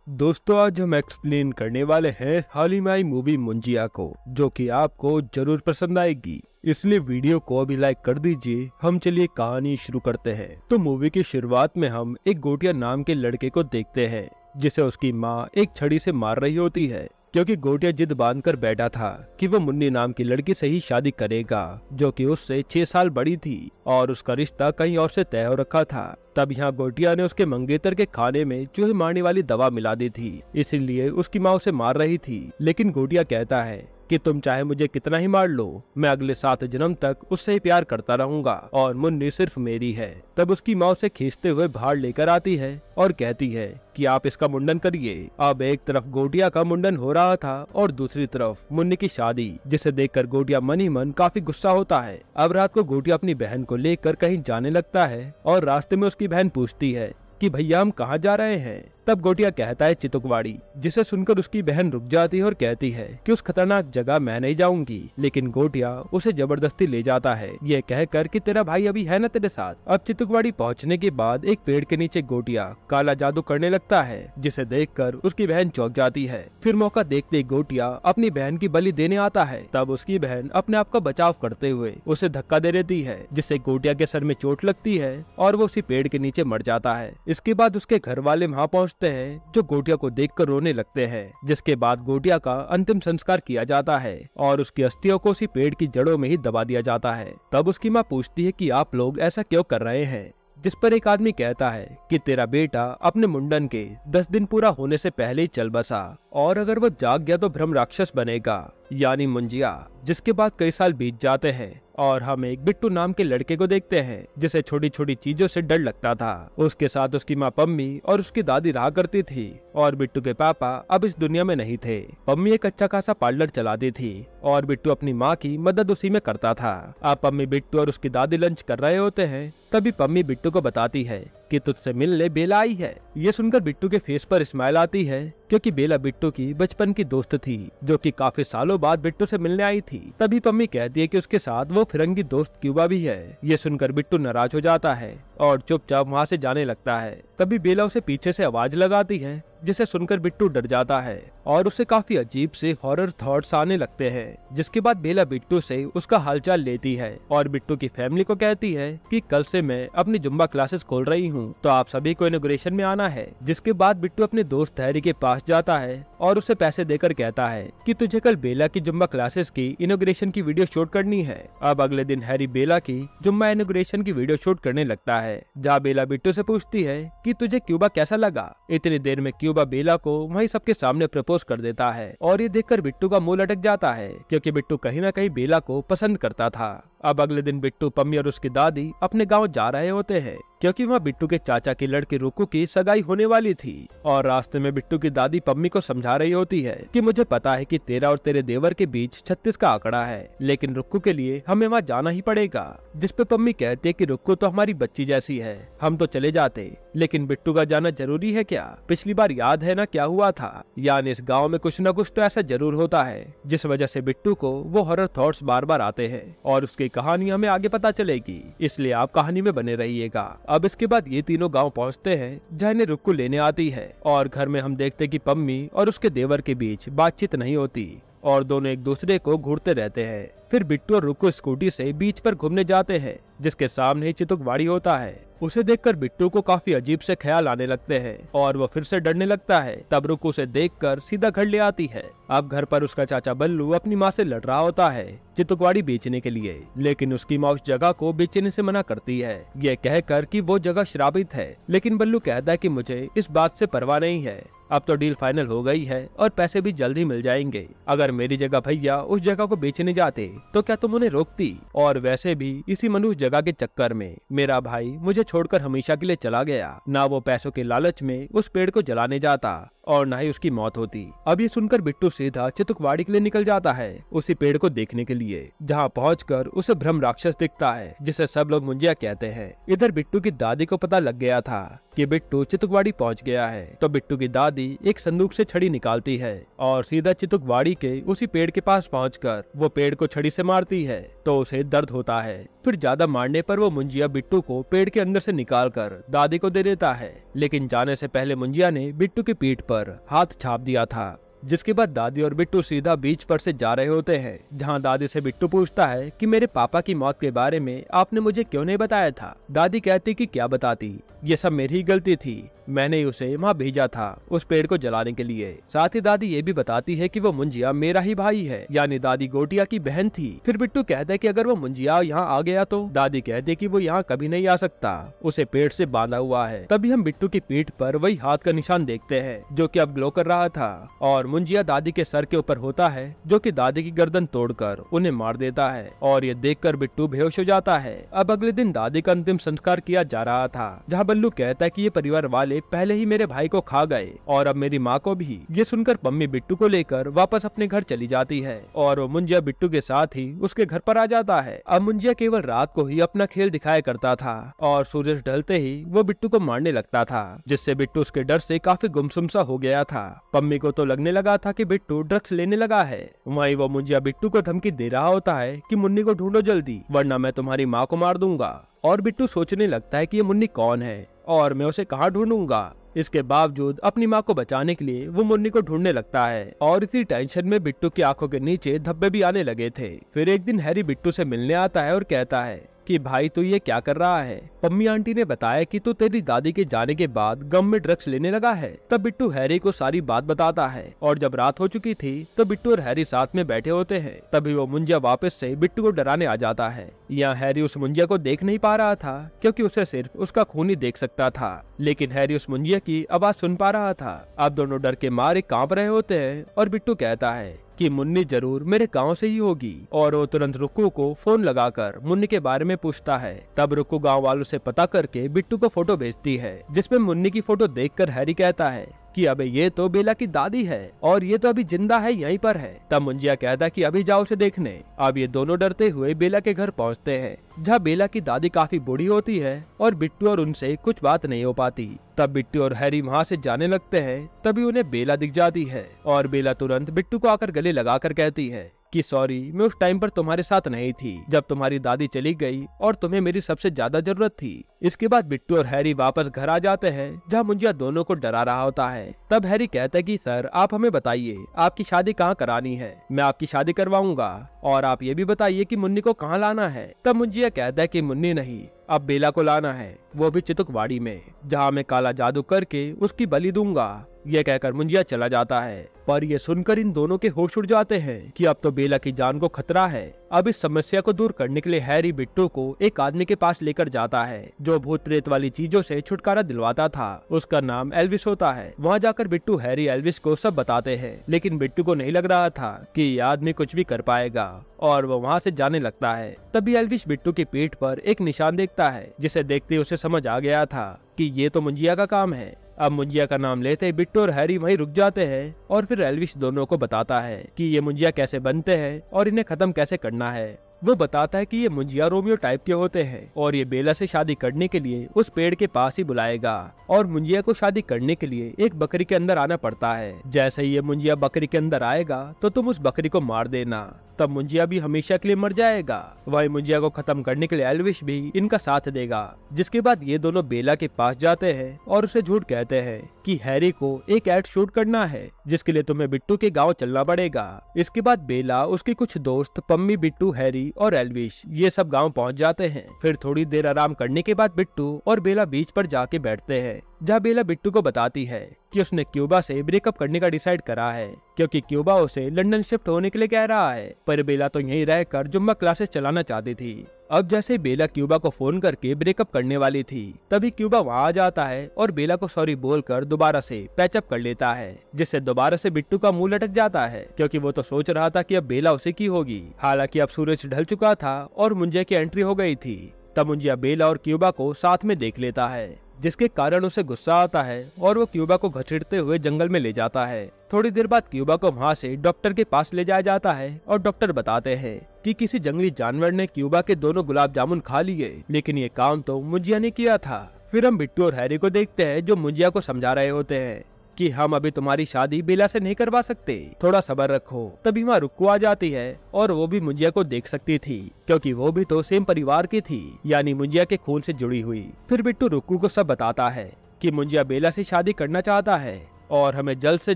दोस्तों आज हम एक्सप्लेन करने वाले हैं हाल ही में आई मूवी मुंजिया को, जो कि आपको जरूर पसंद आएगी। इसलिए वीडियो को अभी लाइक कर दीजिए। हम चलिए कहानी शुरू करते हैं। तो मूवी की शुरुआत में हम एक गोटिया नाम के लड़के को देखते हैं, जिसे उसकी माँ एक छड़ी से मार रही होती है, क्योंकि गोटिया जिद बांध कर बैठा था कि वो मुन्नी नाम की लड़की से ही शादी करेगा, जो कि उससे 6 साल बड़ी थी और उसका रिश्ता कहीं और से तय हो रखा था। तब यहाँ गोटिया ने उसके मंगेतर के खाने में चूहे मारने वाली दवा मिला दी थी, इसीलिए उसकी माँ उसे मार रही थी। लेकिन गोटिया कहता है कि तुम चाहे मुझे कितना ही मार लो, मैं अगले 7 जन्म तक उससे ही प्यार करता रहूंगा और मुन्नी सिर्फ मेरी है। तब उसकी माँ उसे खींचते हुए बाहर लेकर आती है और कहती है कि आप इसका मुंडन करिए। अब एक तरफ गोटिया का मुंडन हो रहा था और दूसरी तरफ मुन्नी की शादी, जिसे देखकर गोटिया मन ही मन काफी गुस्सा होता है। अब रात को गोटिया अपनी बहन को लेकर कहीं जाने लगता है और रास्ते में उसकी बहन पूछती है कि भैया हम कहाँ जा रहे हैं। तब गोटिया कहता है चितुकवाड़ी, जिसे सुनकर उसकी बहन रुक जाती है और कहती है कि उस खतरनाक जगह मैं नहीं जाऊंगी। लेकिन गोटिया उसे जबरदस्ती ले जाता है, ये कहकर कि तेरा भाई अभी है ना तेरे साथ। अब चितुकवाड़ी पहुंचने के बाद एक पेड़ के नीचे गोटिया काला जादू करने लगता है, जिसे देखकर उसकी बहन चौंक जाती है। फिर मौका देखते ही गोटिया अपनी बहन की बलि देने आता है। तब उसकी बहन अपने आप का बचाव करते हुए उसे धक्का दे देती है, जिससे गोटिया के सर में चोट लगती है और वो उसी पेड़ के नीचे मर जाता है। इसके बाद उसके घर वाले वहाँ पहुँचते हैं, जो गोटिया को देखकर रोने लगते हैं। जिसके बाद गोटिया का अंतिम संस्कार किया जाता है और उसकी अस्थियों को उसी पेड़ की जड़ों में ही दबा दिया जाता है। तब उसकी माँ पूछती है कि आप लोग ऐसा क्यों कर रहे हैं, जिस पर एक आदमी कहता है कि तेरा बेटा अपने मुंडन के 10 दिन पूरा होने से पहले ही चल बसा और अगर वो जाग गया तो भ्रम राक्षस बनेगा, यानी मुंजिया। जिसके बाद कई साल बीत जाते हैं और हम एक बिट्टू नाम के लड़के को देखते हैं, जिसे छोटी छोटी चीजों से डर लगता था। उसके साथ उसकी माँ पम्मी और उसकी दादी रहा करती थी और बिट्टू के पापा अब इस दुनिया में नहीं थे। पम्मी एक अच्छा खासा पार्लर चलाती थी और बिट्टू अपनी माँ की मदद उसी में करता था। अब पम्मी, बिट्टू और उसकी दादी लंच कर रहे होते हैं, तभी पम्मी बिट्टू को बताती है कि तुझसे मिलने बेला आई है। ये सुनकर बिट्टू के फेस पर स्माइल आती है, क्योंकि बेला बिट्टू की बचपन की दोस्त थी, जो कि काफी सालों बाद बिट्टू से मिलने आई थी। तभी पम्मी कहती है कि उसके साथ वो फिरंगी दोस्त क्यूबा भी है। ये सुनकर बिट्टू नाराज हो जाता है और चुपचाप वहाँ से जाने लगता है। तभी बेला उसे पीछे से आवाज लगाती है, जिसे सुनकर बिट्टू डर जाता है और उसे काफी अजीब से हॉरर थॉट्स आने लगते हैं। जिसके बाद बेला बिट्टू से उसका हालचाल लेती है और बिट्टू की फैमिली को कहती है कि कल से मैं अपनी जुम्बा क्लासेस खोल रही हूँ, तो आप सभी को इनॉग्रेशन में आना है। जिसके बाद बिट्टू अपने दोस्त हैरी के पास जाता है और उसे पैसे देकर कहता है कि तुझे कल बेला की जुम्बा क्लासेस की इनॉग्रेशन की वीडियो शूट करनी है। अब अगले दिन हैरी बेला की जुम्बा इनॉग्रेशन की वीडियो शूट करने लगता है, जहाँ बेला बिट्टू से पूछती है कि तुझे क्यूबा कैसा लगा। इतनी देर में क्यूबा बेला को वहीं सबके सामने प्रपोज कर देता है और ये देखकर बिट्टू का मुंह लटक जाता है, क्योंकि बिट्टू कहीं न कहीं बेला को पसंद करता था। अब अगले दिन बिट्टू, पम्मी और उसकी दादी अपने गांव जा रहे होते हैं, क्योंकि वहाँ बिट्टू के चाचा की लड़की रुक्कू की सगाई होने वाली थी। और रास्ते में बिट्टू की दादी पम्मी को समझा रही होती है कि मुझे पता है कि तेरा और तेरे देवर के बीच 36 का आंकड़ा है, लेकिन रुक्कू के लिए हमें वहाँ जाना ही पड़ेगा। जिस पे पम्मी कहती है कि रुक्कू तो हमारी बच्ची जैसी है, हम तो चले जाते, लेकिन बिट्टू का जाना जरूरी है क्या? पिछली बार याद है ना क्या हुआ था? यानी इस गाँव में कुछ न कुछ तो ऐसा जरूर होता है, जिस वजह से बिट्टू को वो हॉरर थॉट्स बार बार आते हैं और उसकी कहानी हमें आगे पता चलेगी, इसलिए आप कहानी में बने रहिएगा। अब इसके बाद ये तीनों गांव पहुंचते हैं, जहाँ इन्हें रुक्कू लेने आती है और घर में हम देखते कि पम्मी और उसके देवर के बीच बातचीत नहीं होती और दोनों एक दूसरे को घूरते रहते हैं। फिर बिट्टू और रुक्कू स्कूटी से बीच पर घूमने जाते हैं, जिसके सामने ही चितुकवाड़ी होता है। उसे देखकर बिट्टू को काफी अजीब से ख्याल आने लगते हैं और वो फिर से डरने लगता है। तब रुक्कू उसे देखकर सीधा घर ले आती है। अब घर पर उसका चाचा बल्लू अपनी माँ से लड़ रहा होता है चितुकवाड़ी बेचने के लिए, लेकिन उसकी माँ उस जगह को बेचने से मना करती है, ये कहकर कि वो जगह श्रापित है। लेकिन बल्लू कहता है कि मुझे इस बात से परवाह नहीं है, अब तो डील फाइनल हो गई है और पैसे भी जल्द ही मिल जाएंगे। अगर मेरी जगह भैया उस जगह को बेचने जाते तो क्या तुम उन्हें रोकती? और वैसे भी इसी मनुष्य जगह के चक्कर में मेरा भाई मुझे छोड़कर हमेशा के लिए चला गया। ना वो पैसों के लालच में उस पेड़ को जलाने जाता और न ही उसकी मौत होती। अब ये सुनकर बिट्टू सीधा चितुकवाड़ी के लिए निकल जाता है, उसी पेड़ को देखने के लिए, जहाँ पहुंचकर उसे भ्रम राक्षस दिखता है, जिसे सब लोग मुंजिया कहते हैं। इधर बिट्टू की दादी को पता लग गया था कि बिट्टू चितुकवाड़ी पहुंच गया है, तो बिट्टू की दादी एक संदूक से छड़ी निकालती है और सीधा चितुकवाड़ी के उसी पेड़ के पास पहुंचकर वो पेड़ को छड़ी से मारती है, तो उसे दर्द होता है। फिर ज्यादा मारने पर वो मुंजिया बिट्टू को पेड़ के अंदर से निकालकर दादी को दे देता है, लेकिन जाने से पहले मुंजिया ने बिट्टू की पीठ पर पर हाथ छाप दिया था। जिसके बाद दादी और बिट्टू सीधा बीच पर से जा रहे होते हैं, जहां दादी से बिट्टू पूछता है कि मेरे पापा की मौत के बारे में आपने मुझे क्यों नहीं बताया था। दादी कहती कि क्या बताती, ये सब मेरी ही गलती थी, मैंने उसे वहाँ भेजा था उस पेड़ को जलाने के लिए। साथ ही दादी ये भी बताती है कि वो मुंजिया मेरा ही भाई है, यानी दादी गोटिया की बहन थी। फिर बिट्टू कहता है कि अगर वो मुंजिया यहाँ आ गया तो दादी कहती है कि वो यहाँ कभी नहीं आ सकता, उसे पेड़ से बांधा हुआ है। तभी हम बिट्टू की पीठ पर वही हाथ का निशान देखते हैं जो कि अब ग्लो कर रहा था, और मुंजिया दादी के सर के ऊपर होता है जो कि दादी की गर्दन तोड़कर उन्हें मार देता है। और ये देखकर बिट्टू बेहोश हो जाता है। अब अगले दिन दादी का अंतिम संस्कार किया जा रहा था, जहाँ बल्लू कहता है कि ये परिवार वाले पहले ही मेरे भाई को खा गए और अब मेरी माँ को भी। ये सुनकर पम्मी बिट्टू को लेकर वापस अपने घर चली जाती है और वो मुंजिया बिट्टू के साथ ही उसके घर पर आ जाता है। अब मुंजिया केवल रात को ही अपना खेल दिखाया करता था और सूरज ढलते ही वो बिट्टू को मारने लगता था, जिससे बिट्टू उसके डर से काफी गुमसुम सा हो गया था। पम्मी को तो लगने लगा था कि बिट्टू ड्रग्स लेने लगा है। वहीं वो मुंजिया बिट्टू को धमकी दे रहा होता है कि मुन्नी को ढूंढो जल्दी, वरना मैं तुम्हारी माँ को मार दूंगा। और बिट्टू सोचने लगता है कि ये मुन्नी कौन है और मैं उसे कहाँ ढूंढूंगा। इसके बावजूद अपनी माँ को बचाने के लिए वो मुन्नी को ढूंढने लगता है और इसी टेंशन में बिट्टू की आंखों के नीचे धब्बे भी आने लगे थे। फिर एक दिन हैरी बिट्टू से मिलने आता है और कहता है कि भाई तू ये क्या कर रहा है। पम्मी आंटी ने बताया कि तू तेरी दादी के जाने के बाद गम में ड्रग्स लेने लगा है। तब बिट्टू हैरी को सारी बात बताता है और जब रात हो चुकी थी तो बिट्टू और हैरी साथ में बैठे होते हैं। तभी वो मुंजिया वापस से बिट्टू को डराने आ जाता है। यहाँ हैरी उस मुंजिया को देख नहीं पा रहा था क्योंकि उसे सिर्फ उसका खून ही देख सकता था, लेकिन हैरी उस मुंजिया की आवाज सुन पा रहा था। अब दोनों डर के मारे कांप रहे होते हैं और बिट्टू कहता है कि मुन्नी जरूर मेरे गांव से ही होगी और वो तुरंत रुक्कू को फोन लगाकर मुन्नी के बारे में पूछता है। तब रुक्कू गांव वालों से पता करके बिट्टू को फोटो भेजती है, जिसमें मुन्नी की फोटो देखकर हैरी कहता है कि अबे ये तो बेला की दादी है और ये तो अभी जिंदा है, यहीं पर है। तब मुंजिया कहता है कि अभी जाओ उसे देखने। अब ये दोनों डरते हुए बेला के घर पहुंचते हैं, जहाँ बेला की दादी काफी बूढ़ी होती है और बिट्टू और उनसे कुछ बात नहीं हो पाती। तब बिट्टू और हैरी वहाँ से जाने लगते हैं। तभी उन्हें बेला दिख जाती है और बेला तुरंत बिट्टू को आकर गले लगाकर कहती है कि सॉरी, मैं उस टाइम पर तुम्हारे साथ नहीं थी जब तुम्हारी दादी चली गई और तुम्हें मेरी सबसे ज्यादा जरूरत थी। इसके बाद बिट्टू और हैरी वापस घर आ जाते हैं, जहाँ मुंजिया दोनों को डरा रहा होता है। तब हैरी कहता है कि सर आप हमें बताइए आपकी शादी कहाँ करानी है, मैं आपकी शादी करवाऊंगा, और आप ये भी बताइए कि मुन्नी को कहाँ लाना है। तब मुंजिया कहता है कि मुन्नी नहीं, अब बेला को लाना है, वो भी चितुकवाड़ी में, जहाँ मैं काला जादू करके उसकी बलि दूंगा। ये कहकर मुंजिया चला जाता है, पर ये सुनकर इन दोनों के होश उड़ जाते हैं कि अब तो बेला की जान को खतरा है। अब इस समस्या को दूर करने के लिए हैरी बिट्टू को एक आदमी के पास लेकर जाता है जो भूत प्रेत वाली चीजों से छुटकारा दिलवाता था। उसका नाम एल्विस होता है। वहाँ जाकर बिट्टू हैरी एल्विस को सब बताते हैं, लेकिन बिट्टू को नहीं लग रहा था कि ये आदमी कुछ भी कर पाएगा और वो वहाँ से जाने लगता है। तभी एल्विस बिट्टू की पीठ पर एक निशान देखता है, जिसे देखते उसे समझ आ गया था कि ये तो मुंजिया का काम है। अब मुंजिया का नाम लेते बिट्टू और हैरी वहीं रुक जाते हैं और फिर एल्विस दोनों को बताता है कि ये मुंजिया कैसे बनते हैं और इन्हें खत्म कैसे करना है। वो बताता है कि ये मुंजिया रोमियो टाइप के होते हैं और ये बेला से शादी करने के लिए उस पेड़ के पास ही बुलाएगा और मुंजिया को शादी करने के लिए एक बकरी के अंदर आना पड़ता है। जैसे ही ये मुंजिया बकरी के अंदर आएगा तो तुम उस बकरी को मार देना, तब मुंजिया भी हमेशा के लिए मर जाएगा। वही मुंजिया को खत्म करने के लिए एल्विस भी इनका साथ देगा। जिसके बाद ये दोनों बेला के पास जाते हैं और उसे झूठ कहते हैं कि हैरी को एक एड शूट करना है, जिसके लिए तुम्हें बिट्टू के गांव चलना पड़ेगा। इसके बाद बेला, उसके कुछ दोस्त पम्मी, बिट्टू, हैरी और एल्विस ये सब गांव पहुंच जाते हैं। फिर थोड़ी देर आराम करने के बाद बिट्टू और बेला बीच पर जाके बैठते हैं, जहाँ बेला बिट्टू को बताती है कि उसने क्यूबा से ब्रेकअप करने का डिसाइड करा है, क्योंकि क्यूबा उसे लंदन शिफ्ट होने के लिए कह रहा है, पर बेला तो यहीं रहकर जुम्मा क्लासेस चलाना चाहती थी। अब जैसे बेला क्यूबा को फोन करके ब्रेकअप करने वाली थी, तभी क्यूबा वहाँ आ जाता है और बेला को सॉरी बोलकर दोबारा से पैचअप कर लेता है, जिससे दोबारा से बिट्टू का मुंह लटक जाता है, क्योंकि वो तो सोच रहा था कि अब बेला उसे की होगी। हालांकि अब सूरज ढल चुका था और मुंजिया की एंट्री हो गई थी। तब मुंजिया बेला और क्यूबा को साथ में देख लेता है, जिसके कारण उसे गुस्सा आता है और वो क्यूबा को घसीटते हुए जंगल में ले जाता है। थोड़ी देर बाद क्यूबा को वहाँ से डॉक्टर के पास ले जाया जाता है और डॉक्टर बताते हैं कि किसी जंगली जानवर ने क्यूबा के दोनों गुलाब जामुन खा लिए, लेकिन ये काम तो मुंजिया ने किया था। फिर हम बिट्टू और हैरी को देखते हैं जो मुंजिया को समझा रहे होते हैं कि हम अभी तुम्हारी शादी बेला से नहीं करवा सकते, थोड़ा सब्र रखो। तभी वहाँ रुक्कू आ जाती है और वो भी मुंजिया को देख सकती थी, क्योंकि वो भी तो सेम परिवार की थी, यानी मुंजिया के खून से जुड़ी हुई। फिर बिट्टू रुक्कू को सब बताता है कि मुंजिया बेला से शादी करना चाहता है, और हमें जल्द से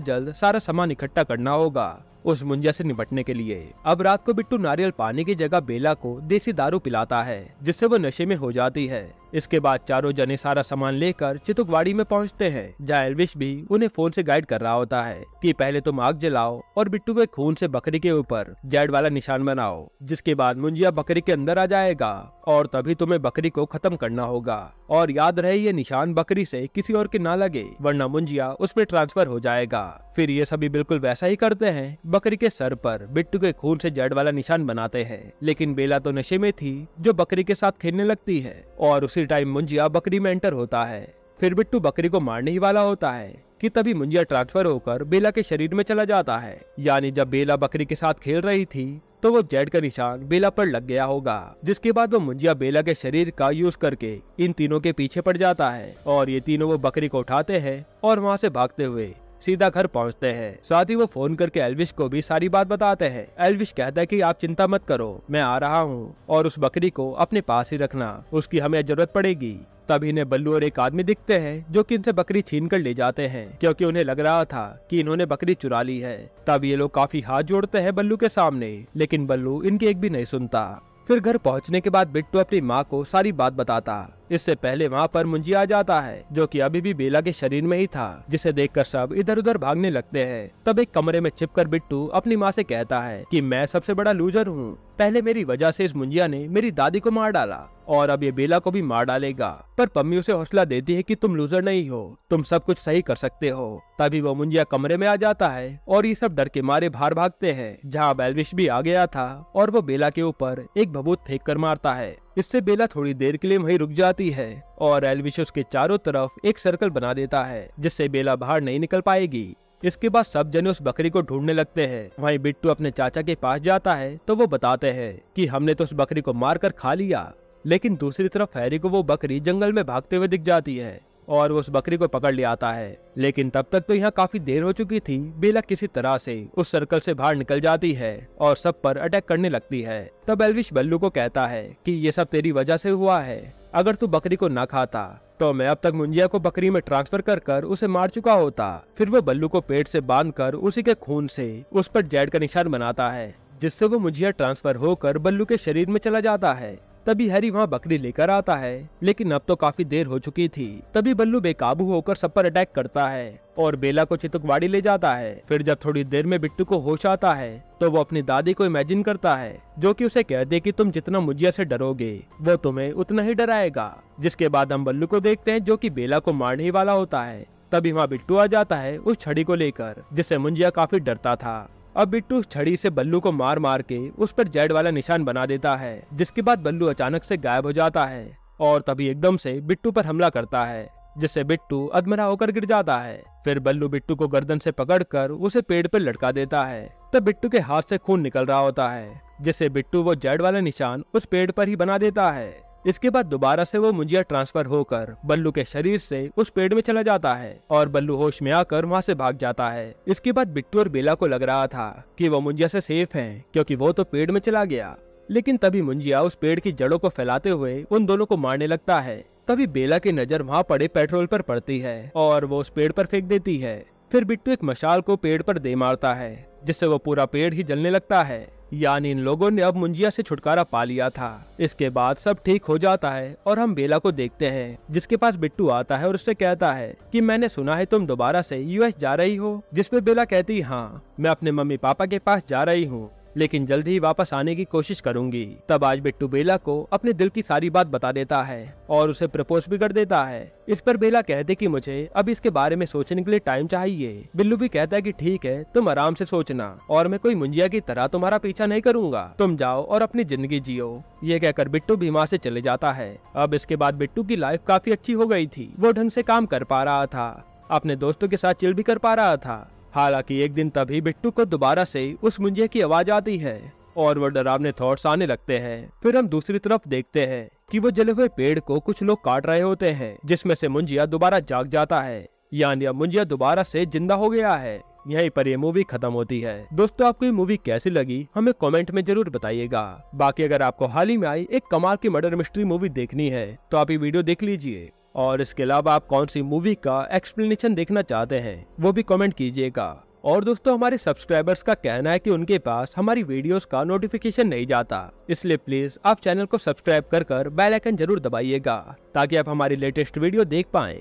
जल्द सारा सामान इकट्ठा करना होगा उस मुंजिया से निपटने के लिए। अब रात को बिट्टू नारियल पानी की जगह बेला को देसी दारू पिलाता है, जिससे वो नशे में हो जाती है। इसके बाद चारों जने सारा सामान लेकर चितुकवाड़ी में पहुंचते हैं, जहाँ एल्विश भी उन्हें फोन से गाइड कर रहा होता है कि पहले तुम आग जलाओ और बिट्टू के खून से बकरी के ऊपर जेड वाला निशान बनाओ, जिसके बाद मुंजिया बकरी के अंदर आ जाएगा और तभी तुम्हें बकरी को खत्म करना होगा। और याद रहे ये निशान बकरी से किसी और के ना लगे, वरना मुंजिया उसमें ट्रांसफर हो जाएगा। फिर ये सभी बिल्कुल वैसा ही करते हैं, बकरी के सर पर बिट्टू के खून से जेड वाला निशान बनाते हैं। लेकिन बेला तो नशे में थी, जो बकरी के साथ खेलने लगती है और उसी टाइम मुंजिया बकरी में एंटर होता है। फिर बिट्टू बकरी को मारने ही वाला होता है कि तभी मुंजिया ट्रांसफर होकर बेला के शरीर में चला जाता है। यानी जब बेला बकरी के साथ खेल रही थी तो वो जेड का निशान बेला पर लग गया होगा, जिसके बाद वो मुंजिया बेला के शरीर का यूज करके इन तीनों के पीछे पड़ जाता है और ये तीनों वो बकरी को उठाते हैं और वहाँ से भागते हुए सीधा घर पहुंचते हैं। साथ ही वो फोन करके एल्विश को भी सारी बात बताते हैं। एल्विश कहता है कि आप चिंता मत करो, मैं आ रहा हूँ और उस बकरी को अपने पास ही रखना, उसकी हमें जरूरत पड़ेगी। तभी इन्हें बल्लू और एक आदमी दिखते हैं जो कि इनसे बकरी छीन कर ले जाते हैं, क्योंकि उन्हें लग रहा था कि इन्होंने बकरी चुरा ली है। तब ये लोग काफी हाथ जोड़ते हैं बल्लू के सामने, लेकिन बल्लू इनकी एक भी नहीं सुनता। फिर घर पहुंचने के बाद बिट्टू अपनी माँ को सारी बात बताता। इससे पहले वहाँ पर मुंजिया आ जाता है, जो कि अभी भी बेला के शरीर में ही था, जिसे देखकर सब इधर उधर भागने लगते हैं। तब एक कमरे में छिपकर बिट्टू अपनी माँ से कहता है कि मैं सबसे बड़ा लूजर हूँ, पहले मेरी वजह से इस मुंजिया ने मेरी दादी को मार डाला और अब ये बेला को भी मार डालेगा। पर पम्मी उसे हौसला देती है कि तुम लूजर नहीं हो, तुम सब कुछ सही कर सकते हो। तभी वो मुंजिया कमरे में आ जाता है और ये सब डर के मारे बाहर भागते हैं, जहाँ एल्विश भी आ गया था और वो बेला के ऊपर एक भभूत फेंक कर मारता है। इससे बेला थोड़ी देर के लिए वहीं रुक जाती है और एल्विश उसके चारों तरफ एक सर्कल बना देता है, जिससे बेला बाहर नहीं निकल पाएगी। इसके बाद सब जने उस बकरी को ढूंढने लगते हैं। वहीं बिट्टू अपने चाचा के पास जाता है तो वो बताते हैं कि हमने तो उस बकरी को मारकर खा लिया। लेकिन दूसरी तरफ हैरी को वो बकरी जंगल में भागते हुए दिख जाती है और वो उस बकरी को पकड़ ले आता है। लेकिन तब तक तो यहाँ काफी देर हो चुकी थी। बेला किसी तरह से उस सर्कल से बाहर निकल जाती है और सब पर अटैक करने लगती है। तब एल्विश बल्लू को कहता है कि ये सब तेरी वजह से हुआ है, अगर तू बकरी को न खाता तो मैं अब तक मुंजिया को बकरी में ट्रांसफर कर कर उसे मार चुका होता। फिर वो बल्लू को पेट से बांधकर उसी के खून से उस पर जेड का निशान बनाता है, जिससे वो मुंजिया ट्रांसफर होकर बल्लू के शरीर में चला जाता है। तभी हैरी वहाँ बकरी लेकर आता है, लेकिन अब तो काफी देर हो चुकी थी। तभी बल्लू बेकाबू होकर सब पर अटैक करता है और बेला को चितुकवाड़ी ले जाता है। फिर जब थोड़ी देर में बिट्टू को होश आता है तो वो अपनी दादी को इमेजिन करता है, जो कि उसे कहते कि तुम जितना मुंजिया से डरोगे वो तुम्हें उतना ही डराएगा। जिसके बाद हम बल्लू को देखते हैं, जो कि बेला को मारने ही वाला होता है। तभी वहाँ बिट्टू आ जाता है उस छड़ी को लेकर, जिससे मुंजिया काफी डरता था। अब बिट्टू उस छड़ी से बल्लू को मार मार के उस पर जेड वाला निशान बना देता है, जिसके बाद बल्लू अचानक से गायब हो जाता है और तभी एकदम से बिट्टू पर हमला करता है, जिससे बिट्टू अधमरा होकर गिर जाता है। फिर बल्लू बिट्टू को गर्दन से पकड़कर उसे पेड़ पर लटका देता है। तब बिट्टू के हाथ से खून निकल रहा होता है, जिससे बिट्टू वो जेड वाला निशान उस पेड़ पर ही बना देता है। इसके बाद दोबारा से वो मुंजिया ट्रांसफर होकर बल्लू के शरीर से उस पेड़ में चला जाता है और बल्लू होश में आकर वहाँ से भाग जाता है। इसके बाद बिट्टू और बेला को लग रहा था कि वो मुंजिया से सेफ हैं, क्योंकि वो तो पेड़ में चला गया। लेकिन तभी मुंजिया उस पेड़ की जड़ों को फैलाते हुए उन दोनों को मारने लगता है। तभी बेला की नजर वहाँ पड़े पेट्रोल पर पड़ती है और वो उस पेड़ पर फेंक देती है। फिर बिट्टू एक मशाल को पेड़ पर दे मारता है, जिससे वो पूरा पेड़ ही जलने लगता है। यानी इन लोगों ने अब मुंजिया से छुटकारा पा लिया था। इसके बाद सब ठीक हो जाता है और हम बेला को देखते हैं, जिसके पास बिट्टू आता है और उससे कहता है कि मैंने सुना है तुम दोबारा से यूएस जा रही हो। जिसपे बेला कहती हाँ, मैं अपने मम्मी पापा के पास जा रही हूँ, लेकिन जल्द ही वापस आने की कोशिश करूंगी। तब आज बिट्टू बेला को अपने दिल की सारी बात बता देता है और उसे प्रपोज भी कर देता है। इस पर बेला कहते कि मुझे अब इसके बारे में सोचने के लिए टाइम चाहिए। बिल्लू भी कहता है कि ठीक है, तुम आराम से सोचना और मैं कोई मुंजिया की तरह तुम्हारा पीछा नहीं करूंगा, तुम जाओ और अपनी जिंदगी जियो। ये कहकर बिट्टू भी वहाँ से चले जाता है। अब इसके बाद बिट्टू की लाइफ काफी अच्छी हो गई थी। वो ढंग से काम कर पा रहा था, अपने दोस्तों के साथ चिल भी कर पा रहा था। हालांकि एक दिन तभी बिट्टू को दोबारा से उस मुंजिया की आवाज आती है और वो डरावने थॉट्स आने लगते हैं। फिर हम दूसरी तरफ देखते हैं कि वो जले हुए पेड़ को कुछ लोग काट रहे होते हैं, जिसमें से मुंजिया दोबारा जाग जाता है। यानी अब मुंजिया दोबारा से जिंदा हो गया है। यहीं पर ये मूवी खत्म होती है। दोस्तों, आपको ये मूवी कैसी लगी हमें कमेंट में जरूर बताइएगा। बाकी अगर आपको हाल ही में आई एक कमाल की मर्डर मिस्ट्री मूवी देखनी है तो आप ये वीडियो देख लीजिए। और इसके अलावा आप कौन सी मूवी का एक्सप्लेनेशन देखना चाहते हैं वो भी कमेंट कीजिएगा। और दोस्तों, हमारे सब्सक्राइबर्स का कहना है कि उनके पास हमारी वीडियोस का नोटिफिकेशन नहीं जाता, इसलिए प्लीज आप चैनल को सब्सक्राइब कर बेल आइकन जरूर दबाइएगा ताकि आप हमारी लेटेस्ट वीडियो देख पाएं।